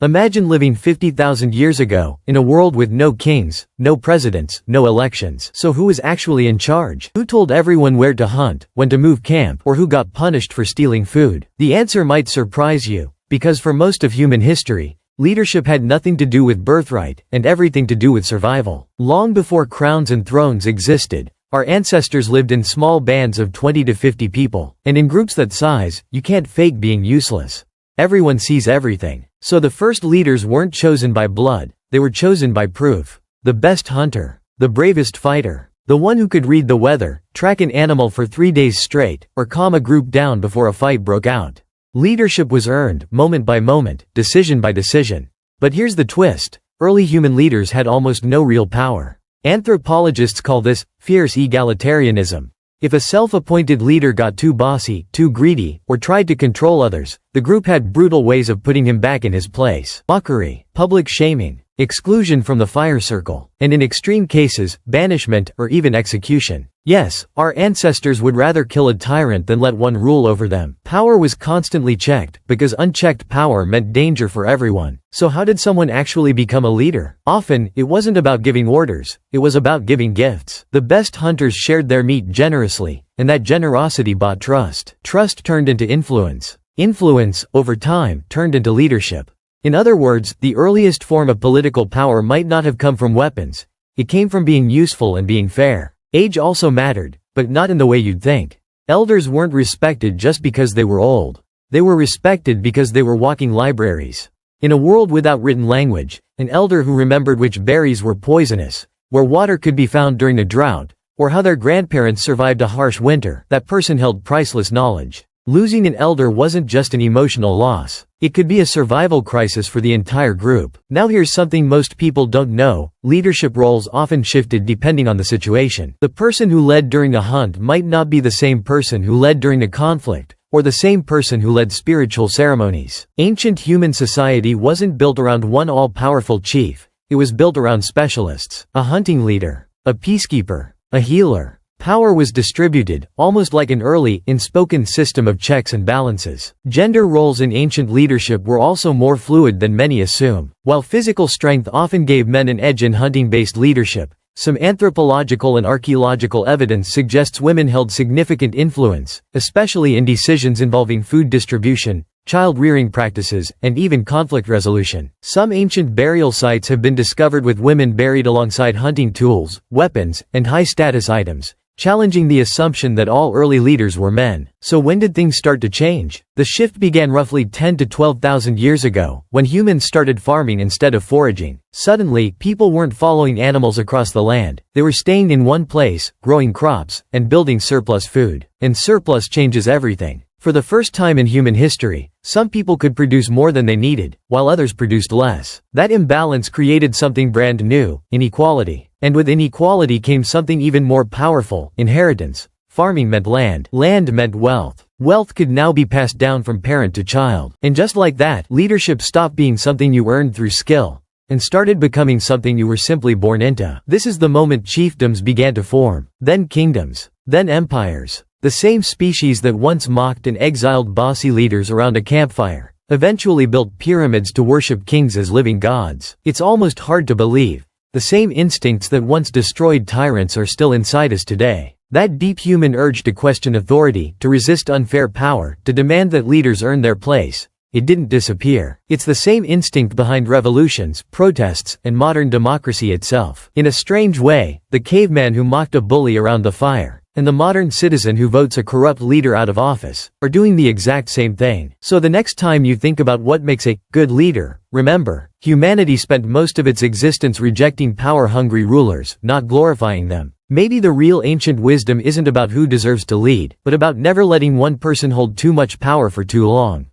Imagine living 50,000 years ago, in a world with no kings, no presidents, no elections. So who was actually in charge? Who told everyone where to hunt, when to move camp, or who got punished for stealing food? The answer might surprise you, because for most of human history, leadership had nothing to do with birthright, and everything to do with survival. Long before crowns and thrones existed, our ancestors lived in small bands of 20 to 50 people, and in groups that size, you can't fake being useless. Everyone sees everything. So the first leaders weren't chosen by blood, they were chosen by proof. The best hunter, the bravest fighter, the one who could read the weather, track an animal for 3 days straight, or calm a group down before a fight broke out. Leadership was earned, moment by moment, decision by decision. But here's the twist: early human leaders had almost no real power. Anthropologists call this fierce egalitarianism. If a self-appointed leader got too bossy, too greedy, or tried to control others, the group had brutal ways of putting him back in his place. Mockery, public shaming, exclusion from the fire circle, and in extreme cases, banishment or even execution. Yes, our ancestors would rather kill a tyrant than let one rule over them. Power was constantly checked, because unchecked power meant danger for everyone. So how did someone actually become a leader? Often, it wasn't about giving orders, it was about giving gifts. The best hunters shared their meat generously, and that generosity bought trust. Trust turned into influence. Influence, over time, turned into leadership. In other words, the earliest form of political power might not have come from weapons. It came from being useful and being fair. Age also mattered, but not in the way you'd think. Elders weren't respected just because they were old. They were respected because they were walking libraries. In a world without written language, an elder who remembered which berries were poisonous, where water could be found during a drought, or how their grandparents survived a harsh winter, that person held priceless knowledge. Losing an elder wasn't just an emotional loss. It could be a survival crisis for the entire group. Now here's something most people don't know: leadership roles often shifted depending on the situation. The person who led during a hunt might not be the same person who led during a conflict, or the same person who led spiritual ceremonies. Ancient human society wasn't built around one all-powerful chief, it was built around specialists. A hunting leader, a peacekeeper, a healer. Power was distributed, almost like an early, unspoken system of checks and balances. Gender roles in ancient leadership were also more fluid than many assume. While physical strength often gave men an edge in hunting-based leadership, some anthropological and archaeological evidence suggests women held significant influence, especially in decisions involving food distribution, child-rearing practices, and even conflict resolution. Some ancient burial sites have been discovered with women buried alongside hunting tools, weapons, and high-status items, challenging the assumption that all early leaders were men. So when did things start to change? The shift began roughly 10 to 12,000 years ago, when humans started farming instead of foraging. Suddenly, people weren't following animals across the land. They were staying in one place, growing crops, and building surplus food. And surplus changes everything. For the first time in human history, some people could produce more than they needed, while others produced less. That imbalance created something brand new: inequality. And with inequality came something even more powerful: inheritance. Farming meant land. Land meant wealth. Wealth could now be passed down from parent to child. And just like that, leadership stopped being something you earned through skill, and started becoming something you were simply born into. This is the moment chiefdoms began to form. Then kingdoms. Then empires. The same species that once mocked and exiled bossy leaders around a campfire, eventually built pyramids to worship kings as living gods. It's almost hard to believe. The same instincts that once destroyed tyrants are still inside us today. That deep human urge to question authority, to resist unfair power, to demand that leaders earn their place, it didn't disappear. It's the same instinct behind revolutions, protests, and modern democracy itself. In a strange way, the caveman who mocked a bully around the fire, and the modern citizen who votes a corrupt leader out of office, are doing the exact same thing. So the next time you think about what makes a good leader, remember, humanity spent most of its existence rejecting power-hungry rulers, not glorifying them. Maybe the real ancient wisdom isn't about who deserves to lead, but about never letting one person hold too much power for too long.